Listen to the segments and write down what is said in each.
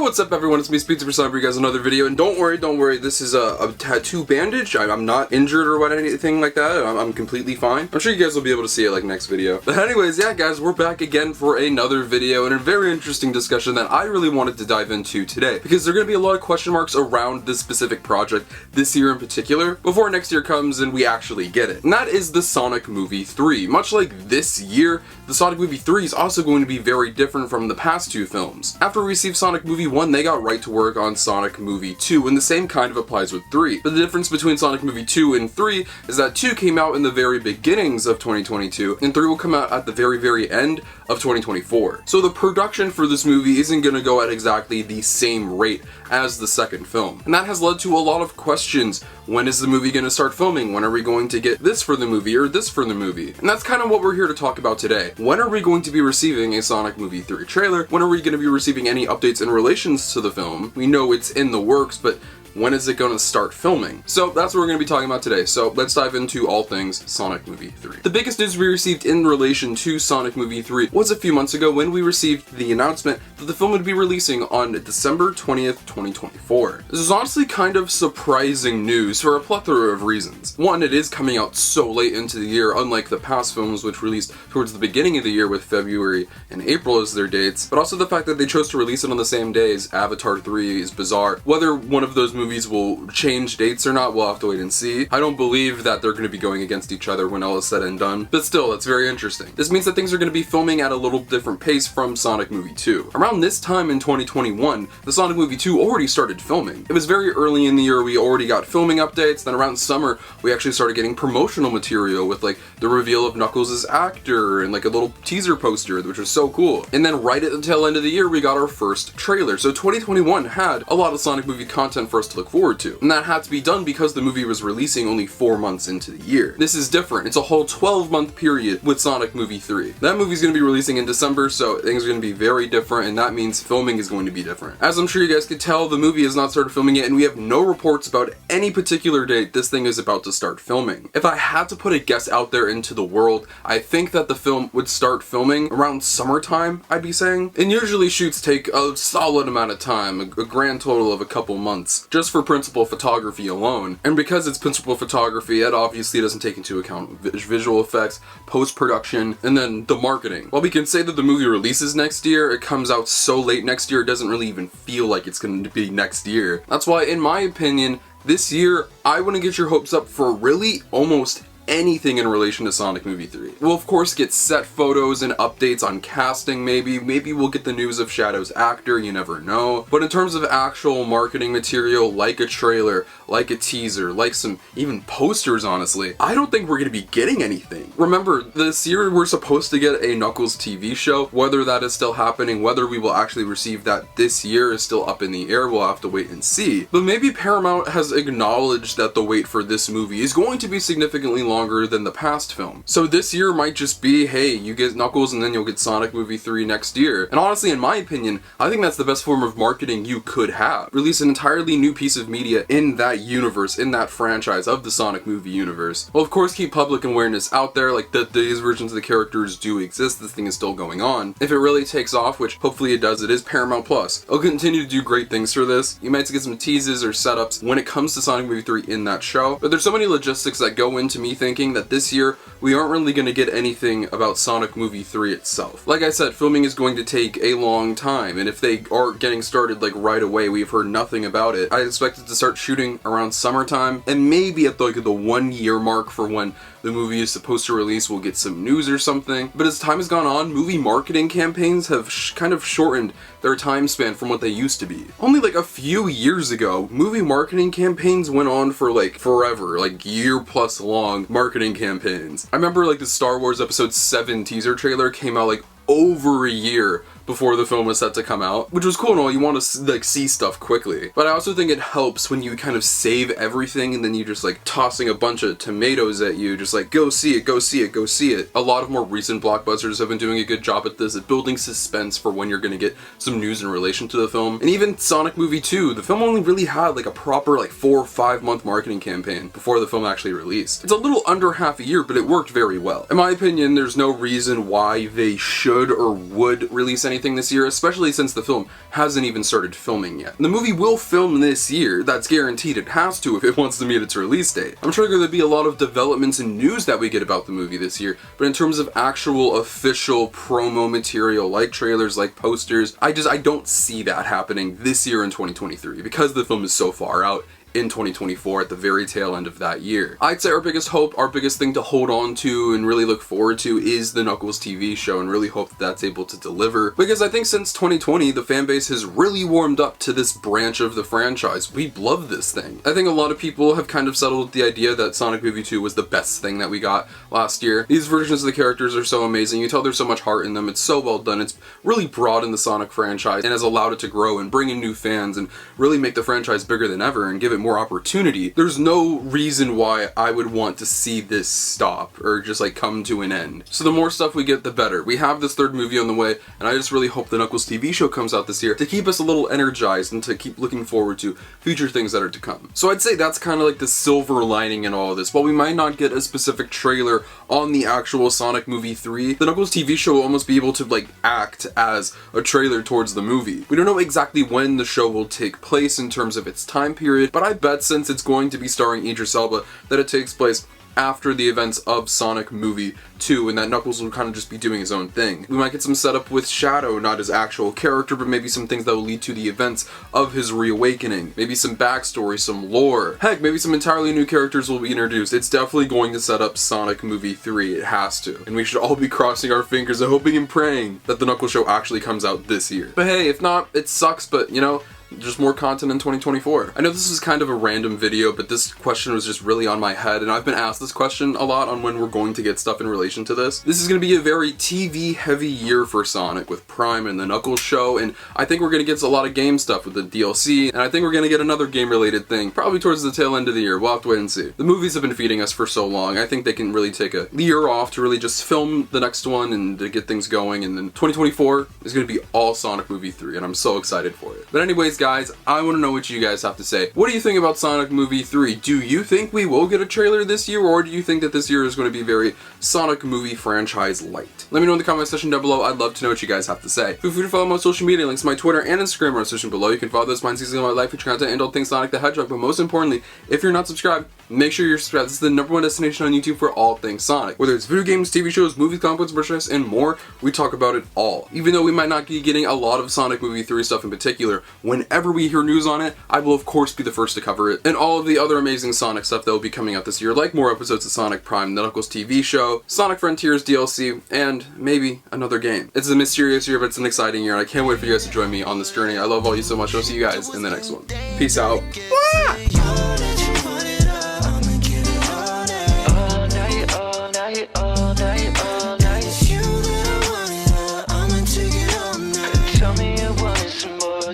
What's up everyone, it's me SpeedSuperSonic for you guys another video, and don't worry, this is a tattoo bandage. I'm not injured or what anything like that. I'm completely fine. I'm sure you guys will be able to see it like next video. But anyways, yeah guys, we're back again for another video and a very interesting discussion that I really wanted to dive into today, because there are going to be a lot of question marks around this specific project this year in particular before next year comes and we actually get it. And that is the Sonic movie 3. Much like this year, the Sonic movie 3 is also going to be very different from the past two films. After we received Sonic movie 1, they got right to work on Sonic movie 2, and the same kind of applies with 3. But the difference between Sonic movie 2 and 3 is that 2 came out in the very beginnings of 2022, and 3 will come out at the very end of 2024. So the production for this movie isn't going to go at exactly the same rate as the second film. And that has led to a lot of questions. When is the movie going to start filming? When are we going to get this for the movie or this for the movie? And that's kind of what we're here to talk about today. When are we going to be receiving a Sonic movie 3 trailer? When are we going to be receiving any updates in relations to the film? We know it's in the works, but when is it going to start filming? So that's what we're going to be talking about today. So let's dive into all things Sonic movie 3. The biggest news we received in relation to Sonic movie 3 was a few months ago when we received the announcement that the film would be releasing on December 20th, 2024. This is honestly kind of surprising news for a plethora of reasons. One, it is coming out so late into the year, unlike the past films which released towards the beginning of the year with February and April as their dates, but also the fact that they chose to release it on the same day as Avatar 3 is bizarre. Whether one of those movies will change dates or not, we'll have to wait and see. I don't believe that they're going to be going against each other when all is said and done, but still, that's very interesting. This means that things are going to be filming at a little different pace from Sonic movie 2. Around this time in 2021, the Sonic movie 2 already started filming. It was very early in the year, we already got filming updates, then around summer, we actually started getting promotional material with like the reveal of Knuckles as actor and like a little teaser poster, which was so cool. And then right at the tail end of the year, we got our first trailer. So 2021 had a lot of Sonic movie content for us to look forward to. And that had to be done because the movie was releasing only 4 months into the year. This is different. It's a whole 12-month period with Sonic movie 3. That movie's going to be releasing in December, so things are going to be very different, and that means filming is going to be different. As I'm sure you guys could tell, the movie has not started filming yet, and we have no reports about any particular date this thing is about to start filming. If I had to put a guess out there into the world, I think that the film would start filming around summertime, I'd be saying. And usually shoots take a solid amount of time, a grand total of a couple months, just for principal photography alone. And because it's principal photography, it obviously doesn't take into account visual effects, post-production, and then the marketing. While we can say that the movie releases next year, it comes out so late next year it doesn't really even feel like it's going to be next year. That's why, in my opinion, this year, I wouldn't get your hopes up for really almost anything in relation to Sonic movie 3. We'll of course get set photos and updates on casting maybe we'll get the news of Shadow's actor, you never know. But in terms of actual marketing material, like a trailer, like a teaser, like some even posters honestly, I don't think we're gonna be getting anything. Remember, this year we're supposed to get a Knuckles TV show. Whether that is still happening, whether we will actually receive that this year is still up in the air, we'll have to wait and see. But maybe Paramount has acknowledged that the wait for this movie is going to be significantly longer than the past film. So this year might just be, hey, you get Knuckles and then you'll get Sonic movie 3 next year. And honestly, in my opinion, I think that's the best form of marketing you could have. Release an entirely new piece of media in that universe, in that franchise of the Sonic movie universe. Well, of course, keep public awareness out there, like that these versions of the characters do exist, this thing is still going on. If it really takes off, which hopefully it does, it is Paramount Plus. It'll continue to do great things for this. You might get some teases or setups when it comes to Sonic movie 3 in that show. But there's so many logistics that go into me thinking that this year we aren't really going to get anything about Sonic movie 3 itself. Like I said, filming is going to take a long time, and if they aren't getting started like right away, we've heard nothing about it. I expect it to start shooting around summertime, and maybe at like the 1 year mark for when the movie is supposed to release, we'll get some news or something. But as time has gone on, movie marketing campaigns have kind of shortened their time span from what they used to be. Only like a few years ago, movie marketing campaigns went on for like forever, like year plus long marketing campaigns. I remember like the Star Wars Episode 7 teaser trailer came out like over a year before the film was set to come out, which was cool and all. You want to like see stuff quickly, but I also think it helps when you kind of save everything and then you just like tossing a bunch of tomatoes at you, just like go see it, go see it, go see it. A lot of more recent blockbusters have been doing a good job at this, at building suspense for when you're gonna get some news in relation to the film. And even Sonic movie 2, the film only really had like a proper like 4 or 5 month marketing campaign before the film actually released. It's a little under half a year, but it worked very well. In my opinion, there's no reason why they should or would release anything anything this year, especially since the film hasn't even started filming yet. The movie will film this year, that's guaranteed. It has to if it wants to meet its release date. I'm sure there'll be a lot of developments and news that we get about the movie this year, but in terms of actual official promo material, like trailers, like posters, I don't see that happening this year in 2023 because the film is so far out in 2024 at the very tail end of that year. I'd say our biggest hope, our biggest thing to hold on to and really look forward to is the Knuckles TV show, and really hope that that's able to deliver, because I think since 2020 the fan base has really warmed up to this branch of the franchise. We love this thing. I think a lot of people have kind of settled with the idea that Sonic Movie 2 was the best thing that we got last year. These versions of the characters are so amazing. You tell there's so much heart in them. It's so well done. It's really broadened the Sonic franchise and has allowed it to grow and bring in new fans and really make the franchise bigger than ever and give it more opportunity. There's no reason why I would want to see this stop or just like come to an end. So the more stuff we get, the better. We have this third movie on the way, and I just really hope the Knuckles TV show comes out this year to keep us a little energized and to keep looking forward to future things that are to come. So I'd say that's kind of like the silver lining in all of this. While we might not get a specific trailer on the actual Sonic Movie 3, the Knuckles TV show will almost be able to like act as a trailer towards the movie. We don't know exactly when the show will take place in terms of its time period, but I bet since it's going to be starring Idris Elba that it takes place after the events of Sonic Movie 2, and that Knuckles will kind of just be doing his own thing. We might get some setup with Shadow, not his actual character, but maybe some things that will lead to the events of his reawakening. Maybe some backstory, some lore. Heck, maybe some entirely new characters will be introduced. It's definitely going to set up Sonic Movie 3. It has to. And we should all be crossing our fingers and hoping and praying that the Knuckles show actually comes out this year. But hey, if not, it sucks, but you know, just more content in 2024. I know this is kind of a random video, but this question was just really on my head, and I've been asked this question a lot on when we're going to get stuff in relation to this. This is going to be a very TV heavy year for Sonic with Prime and the Knuckles show, and I think we're going to get a lot of game stuff with the DLC, and I think we're going to get another game related thing probably towards the tail end of the year. We'll have to wait and see. The movies have been feeding us for so long. I think they can really take a year off to really just film the next one and to get things going, and then 2024 is going to be all Sonic Movie 3, and I'm so excited for it. But anyways, guys, I want to know what you guys have to say. What do you think about Sonic Movie 3? Do you think we will get a trailer this year, or do you think that this year is going to be very Sonic Movie franchise light? Let me know in the comment section down below. I'd love to know what you guys have to say. Feel free to follow me on social media. Links to my Twitter and Instagram are in the description below. You can follow those behind the scenes of my life, feature content, and all things Sonic the Hedgehog. But most importantly, if you're not subscribed, make sure you're subscribed. This is the #1 destination on YouTube for all things Sonic. Whether it's video games, TV shows, movies, comic books, merchandise, and more, we talk about it all. Even though we might not be getting a lot of Sonic Movie 3 stuff in particular, whenever we hear news on it, I will of course be the first to cover it. And all of the other amazing Sonic stuff that will be coming out this year, like more episodes of Sonic Prime, the Knuckles TV show, Sonic Frontiers DLC, and maybe another game. It's a mysterious year, but it's an exciting year, and I can't wait for you guys to join me on this journey. I love all you so much. I'll see you guys in the next one. Peace out.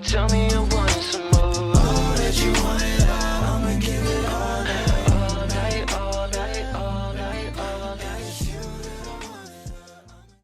Tell me